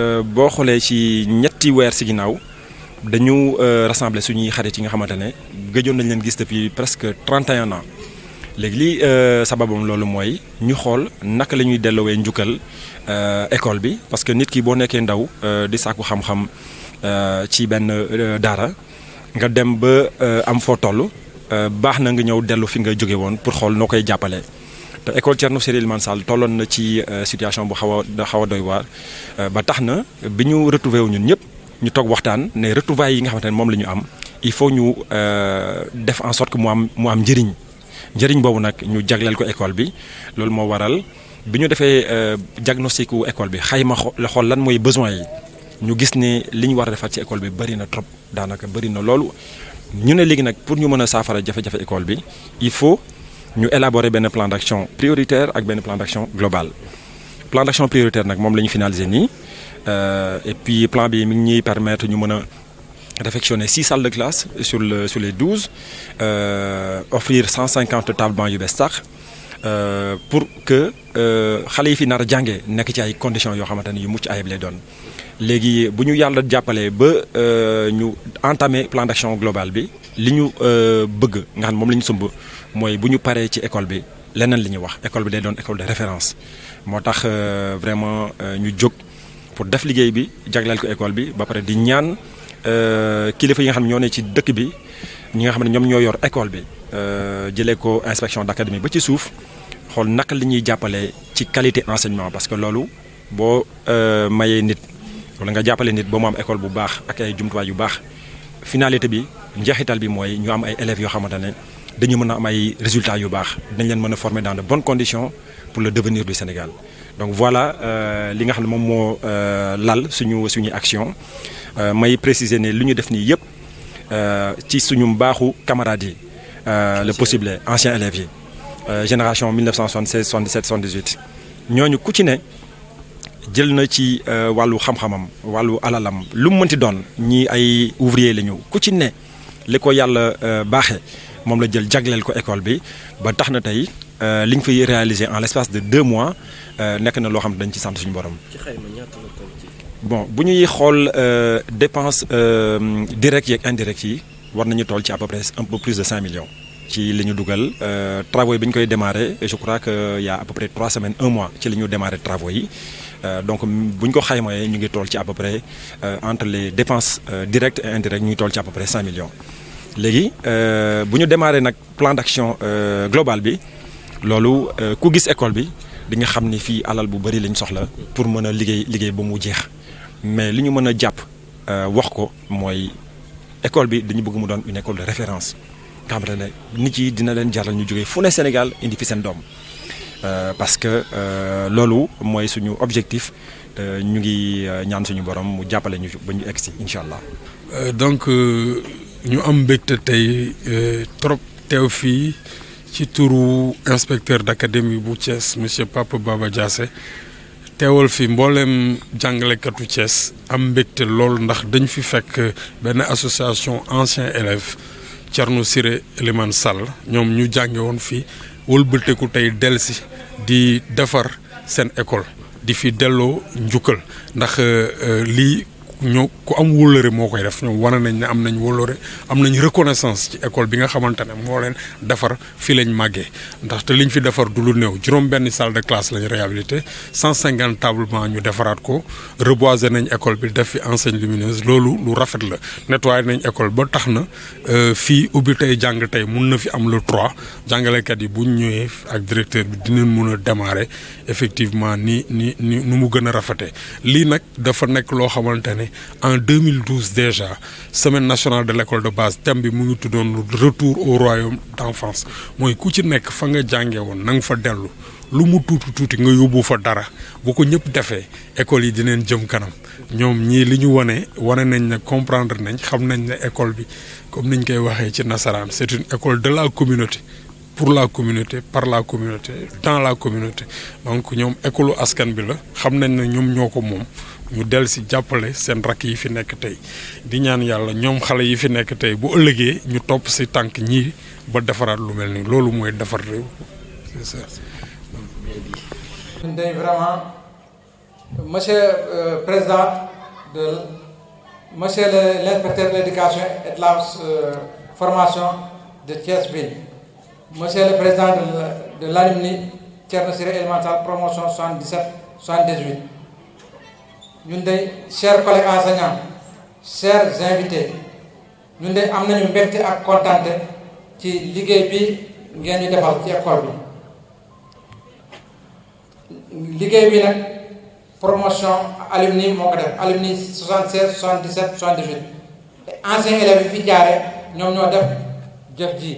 boo xoolee ci ñetti weer ci ginnaaw dañu rassembler suñuy xarit yi nga xamante ne gëjoon nañ leen gis depuis presque 31 ans léegi li sababam loolu mooy ñu xool naka la ñuy delloowee njukkal école bi parce que nit ki boo nekkee ndaw di sàkku xam-xam ci benn daara nga dem ba am foo toll baax na nga ñëw dellu fi nga jóge woon pour xool noo koy jàppale. te école Thierno Ciré Elimane Sall tolloon na ci situation bu xaw a doy waar ba tax na bi ñu retrouvé wu ñun ñëpp ñu toog waxtaan ne retrouvailles yi nga xamante ne moom la ñu am il faut ñu def en sorte que mu am njëriñ boobu nag ñu jagleel ko école bi loolu moo waral bi ñu defee diagnostic wu école bi xayma xool lan mooy besoin yi ñu gis ne li ñu war a defaat ci école bi bëri na trop daanaka bëri na loolu ñu ne léegi nag pour ñu mën a saafara jafe-jafe école bi il faut ñu élaborer benn plan d'action prioritaire ak benn plan d'action global. Plan d'action prioritaire nag moom la ñu finaliser nii et puis plan bi mi ngi ñuy permettre ñu mën a réfectionner 6 salles de classe sur les 12 offrir 150 tables bancs yu bees sax pour que xale yi fi nar a jàngee nekk ci ay conditions yoo xamante ne yu mucc ayib lay doon. léegi bu ñu yàlla jàppalee ba ñu entamer plan d'action global bi li ñu bëgg nga xam moom la ñu sumb mooy bu ñu paree ci école bi leneen li ñuy wax école bi day doon école de référence moo tax vraiment ñu jóg pour def liggéey bi jagleel ko école bi ba pare di ñaan kilifa yi nga xam ne ñoo ne ci dëkk bi ñi nga xam ne ñoom ñoo yor école bi jëlee ko inspection d'académie ba ci suuf xool naka li ñuy jàppalee ci qualité enseignement parce que loolu boo mayee nit wala nga jàppale nit ba mu am école bu baax ak ay jumtuwaay yu baax finalité bi njeexital bi mooy ñu am ay élèves yoo xamante ne dañu mën a am ay résultats yu baax dañ leen mën a former dans de bonnes conditions pour le devenir du Sénégal donc voilà li nga xam ne moom moo lal suñuy action may préciser ne lu ñu def nii yëpp ci suñu mbaaxu camarades yi le possible anciens élèves yi génération 1976 77 78 ñooñu ku ci ne jël na ci wàllu xam-xamam wàllu alalam lu mu mënti doon ñii ay ouvrier la ñu ku ci ne li ko yàlla baaxee moom la jël jagleel ko école bi ba tax na tey li ñu fay réaliser en l'espace de 2 mois nekk na loo xam ne dañ ci sant suñu borom. ci xayma ñaata la toll ci. bon bu ñuy xool dépenses directes yeeg indirectes yi war nañu toll ci à peu près un peu plus de 5 millions. ci li ñu dugal travaux yi bi ñu koy démarrer je crois que y a à peu près 3 semaines 1 mois ci li ñu démarrer travaux yi donc bu ñu ko xaymayee ñu ngi toll ci à peu près entre les dépenses directes et indirectes ñu ngi toll ci à peu près 5 millions. léegi bu ñu démarrer nag plan d'action global bi loolu ku gis école bi di nga xam ni fii alal bu bari lañ soxla pour mën a liggéey ba mu jeex mais li ñu mën a jàpp wax ko mooy école bi dañu bëgg mu doon une école de référence. nga xamante ne nit yi dina leen jaral ñu jógee fu ne Sénégal indi fi seen doom parce que loolu mooy suñu objectif ñu ngi ñaan suñu borom mu jàppale ñu ba ñu egg si incha allah. donc ñu am mbégte tey trop teew fii ci turu inspecteur d'académie bu Thiès monsieur Papa Baba Diassé teewal fi mboolem jàngalekatu Thiès am mbégte lool ndax dañ fi fekk benn association anciens élèves. Thierno Ciré Elimane Sall ñoom ñu jànge woon fii wëlbateeku tey dellusi di defar seen école di fi delloo njukkal ndax lii ñoo ku am wóllëre moo koy def ñoom wane nañ ne am nañ wóllëre am nañ reconnaissance ci école bi nga xamante ne moo leen defar fii lañ màggee ndaxte liñ fi defar du lu néew juróom benn salle de classe lañ réhabilité 150 table banc ñu defaraat ko reboiser nañ école bi def fi enseigne lumineuse loolu lu rafet la nettoyer nañ école ba tax na fii ubbi tey jàng tey mun na fi am le 3 jàngalekat yi buñ ñëwee ak directeur bi dinañ mun a démarrer effectivement ni nu mu gën a rafetee lii nag dafa nekk loo xamante ne en 2012 déjà semaine nationale de l'école de base thème bi mu ngi tuddoon retour au royaume d'enfance mooy ku ci nekk fa nga jàngee woon na nga fa dellu lu mu tuuti nga yóbbu fa dara bu ko ñëpp defee école yi dinañ jëm kanam ñoom ñii li ñu wane nañ ne comprendre nañ xam nañ ne école bi comme niñ koy waxee ci nasaraan c'est une école de la communauté pour la communauté par la communauté dans la communauté donc ñoom école askan bi la xam nañ ne ñoom ñoo ko moom ñu del si jàppale seen rakk yi fi nekk tey di ñaan yàlla ñoom xale yi fi nekk tey bu ëllëgee ñu topp si tànk ñii ba defaraat lu mel ni loolu mooy defar réew c'est ça. tey vraiment Monsieur le Président, Monsieur l'inspecteur de l'éducation et de la formation de Thiès-Ville, Monsieur le Président de l'alumni Thierno Siré élémentaire promotion 77-78, ñun de chers collègues enseignants, chers invités, ñun de am nañu mbégte ak kontaante ci liggéey bi ngeen ñu defal ci école bi liggéey bi nag promotion alumni moo ko def alumni 76 77 78 te anciens élèves yi fi jaare ñoom ñoo def jëf ji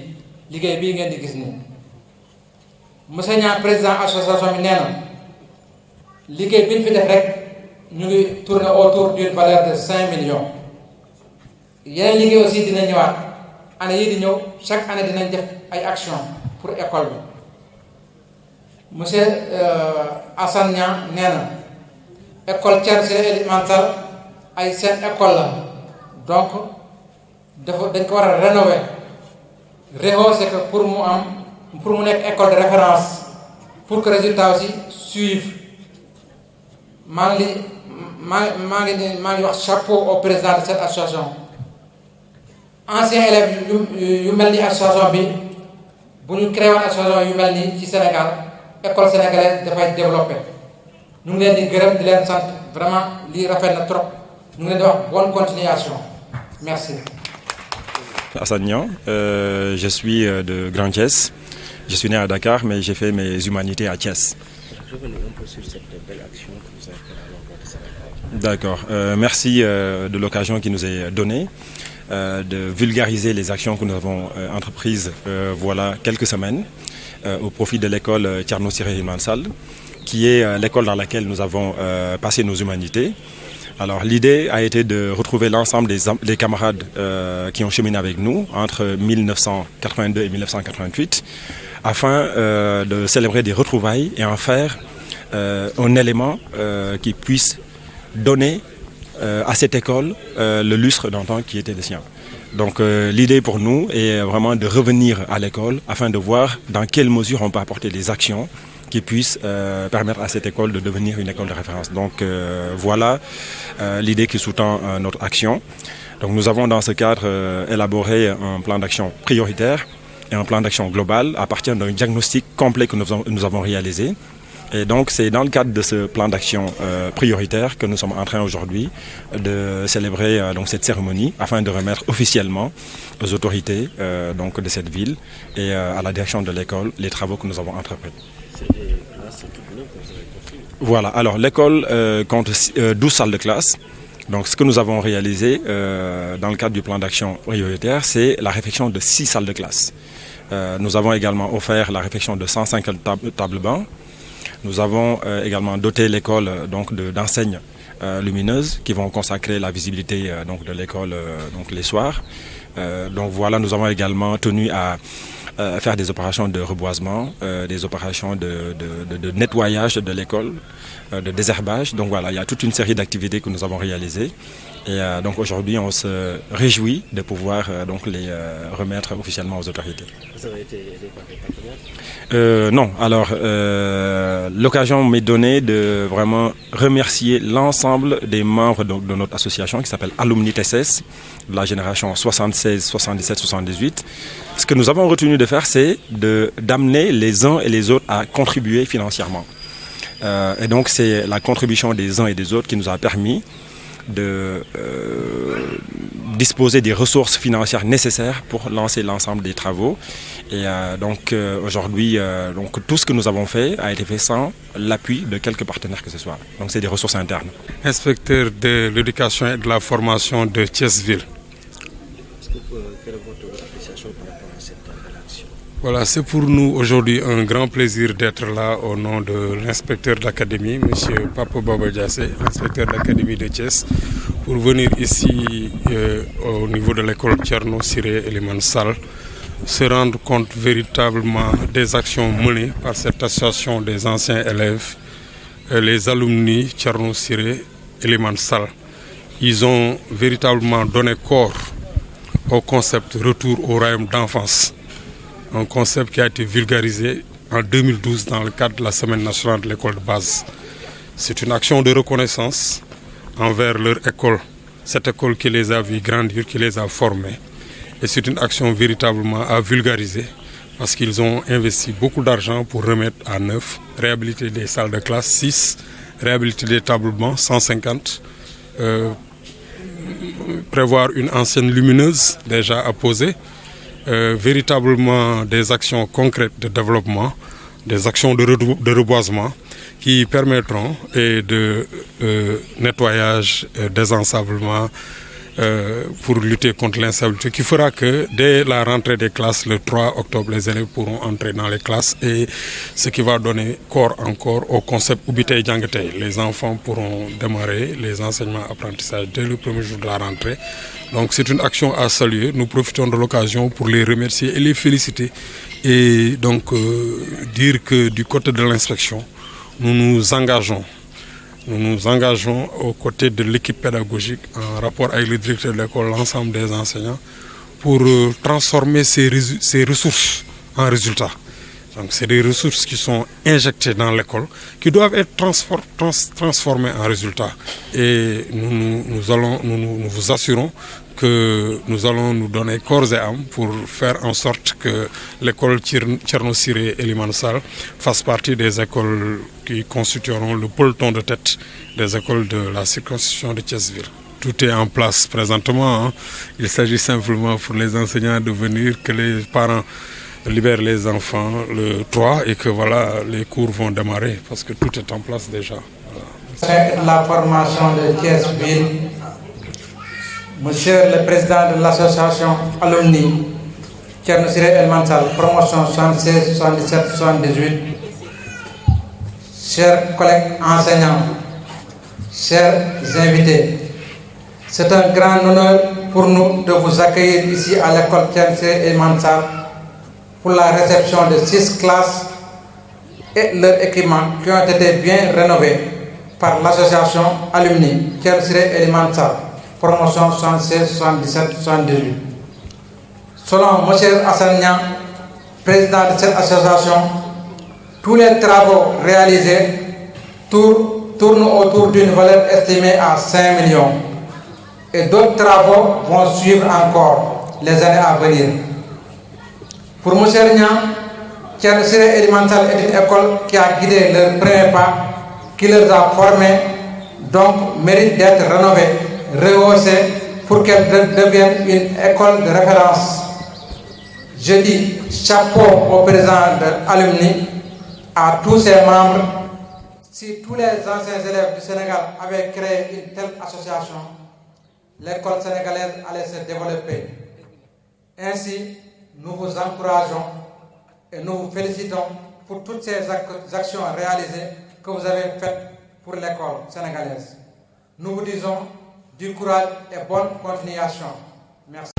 liggéey bii ngeen di gis nii monsieur Niang président association bi nee na liggéey bi ñu fi def rek ñu ngi tourner autour d'une valeur de 5 millions yeneen liggéey aussi dina ñëwaat année yi di ñëw chaque année dinañ def ay actions pour école bi monsieur Assane Niang nee na école Thierno Siré élémentaire ay seen école la donc dañ ko war a rénover rehausser que pour mu nekk école de référence pour que résultat aussi suivent maa ngi wax chapeau au président de cette association anciens élèves yu mel ni association bi bu ñu créé woon association yu mel ni ci Sénégal école sénégalaise dafay développé ñu ngi leen di gërëm di leen sant vraiment lii rafet na trop ñu ngi leen di wax bonne continuation merci. Assane Niang, je suis de Grand Thiès. Je suis né à Dakar, mais j'ai fait mes humanités à Thiès. Revenez un peu sur cette belle action que vous avez faite à l'encontre de Sénégal. D'accord. Merci de l'occasion qui nous est donnée de vulgariser les actions que nous avons entreprises voilà quelques semaines au profit de l'école Thierno Siré Limansal, qui est l'école dans laquelle nous avons passé nos humanités. Alors l'idée a été de retrouver l'ensemble des camarades qui ont cheminé avec nous entre 1982 et 1988 afin de célébrer des retrouvailles et en faire un élément qui puisse donner à cette école le lustre d'antan qui était le sien. Donc l'idée pour nous est vraiment de revenir à l'école afin de voir dans quelle mesure on peut apporter des actions qui puissent permettre à cette école de devenir une école de référence. Donc voilà l'idée qui sous-tend notre action. Donc nous avons dans ce cadre élaboré un plan d'action prioritaire et un plan d'action global à partir d'un diagnostic complet que nous avons réalisé. Et donc c'est dans le cadre de ce plan d'action prioritaire que nous sommes en train aujourd'hui de célébrer donc cette cérémonie afin de remettre officiellement aux autorités donc de cette ville et à la direction de l'école les travaux que nous avons entrepris. Voilà, alors l'école compte 12 salles de classe. Donc ce que nous avons réalisé dans le cadre du plan d'action prioritaire, c'est la réfection de 6 salles de classe. Nous avons également offert la réfection de 150 tables bancs. Nous avons également doté l'école d'enseignes lumineuses qui vont consacrer la visibilité donc, de l'école les soirs. Donc voilà, nous avons également tenu à faire des opérations de reboisement, des opérations de nettoyage de l'école, de désherbage. Donc voilà, il y a toute une série d'activités que nous avons réalisées. Et donc aujourd'hui, on se réjouit de pouvoir donc les remettre officiellement aux autorités. Vous avez été aidé par des partenaires ? Non, alors l'occasion m'est donnée de vraiment remercier l'ensemble des membres de notre association qui s'appelle Alumni TSS, de la génération 76, 77, 78. Ce que nous avons retenu de faire, c'est d'amener les uns et les autres à contribuer financièrement. Et donc c'est la contribution des uns et des autres qui nous a permis de disposer des ressources financières nécessaires pour lancer l'ensemble des travaux. Et donc aujourd'hui, tout ce que nous avons fait a été fait sans l'appui de quelques partenaires que ce soit. Donc c'est des ressources internes. Inspecteur de l'éducation et de la formation de Thiès-Ville. Est-ce que quelle est votre appréciation par rapport à cette belle action ? Voilà, c'est pour nous aujourd'hui un grand plaisir d'être là au nom de l'inspecteur d'académie, M. Pape Baba Diassé, inspecteur d'académie de Thiès, pour venir ici au niveau de l'école Thierno Siré Limansal, se rendre compte véritablement des actions menées par cette association des anciens élèves, les alumni Thierno Siré Limansal. Ils ont véritablement donné corps au concept Retour au royaume d'enfance. Un concept qui a été vulgarisé en 2012 dans le cadre de la Semaine nationale de l'école de base. C'est une action de reconnaissance envers leur école, cette école qui les a vus grandir, qui les a formés. Et c'est une action véritablement à vulgariser parce qu'ils ont investi beaucoup d'argent pour remettre à neuf, réhabiliter des salles de classe 6, réhabiliter des tables bancs 150, prévoir une ancienne lumineuse déjà à poser, véritablement des actions concrètes de développement, des actions de reboisement qui permettront de nettoyage, désensablement pour lutter contre l'insalubrité, qui fera que dès la rentrée des classes, le 3 octobre, les élèves pourront entrer dans les classes et ce qui va donner corps encore au concept Ubitei Djangetei. Les enfants pourront démarrer les enseignements apprentissages dès le premier jour de la rentrée. Donc c'est une action à saluer. Nous profitons de l'occasion pour les remercier et les féliciter et donc dire que du côté de l'inspection, nous nous engageons aux côtés de l'équipe pédagogique en rapport avec le directeur de l'école, l'ensemble des enseignants, pour transformer ces ressources en résultats. Donc c'est des ressources qui sont injectées dans l'école, qui doivent être transformées en résultats. Et nous vous assurons que nous allons nous donner corps et âme pour faire en sorte que l'école Thierno Ciré Elimane Sall fasse partie des écoles qui constitueront le peloton de tête des écoles de la circonscription de Thiès-Ville. Tout est en place présentement, hein. Il s'agit simplement pour les enseignants de venir, que les parents libèrent les enfants le 3 et que voilà, les cours vont démarrer parce que tout est en place déjà. Voilà. La formation de Thiès-Ville, Monsieur le Président de l'association Alumni, Thierno Ciré Elimane Sall, promotion 76, 77, 78, chers collègues enseignants, chers invités, c'est un grand honneur pour nous de vous accueillir ici à l'école Thierno Ciré Elimane Sall pour la réception de 6 classes et leurs équipements qui ont été bien rénovés par l'association Alumni Thierno Ciré Elimane Sall, promotion 76, 77, 78. Selon M. Hassan Niang, président de cette association, tous les travaux réalisés tournent autour d'une valeur estimée à 5 millions. Et d'autres travaux vont suivre encore les années à venir. Pour M. Niang, Thierno Ciré Elimane Sall est une école qui a guidé leurs premiers pas, qui leur a formés, donc mérite d'être rénovée, rehaussée pour qu'elle devienne une école de référence. Je dis chapeau au président de l'Alumni, à tous ses membres. Si tous les anciens élèves du Sénégal avaient créé une telle association, l'école sénégalaise allait se développer. Ainsi, nous vous encourageons et nous vous félicitons pour toutes ces actions réalisées que vous avez faites pour l'école sénégalaise. Nous vous disons du courage et bonne continuation. Merci.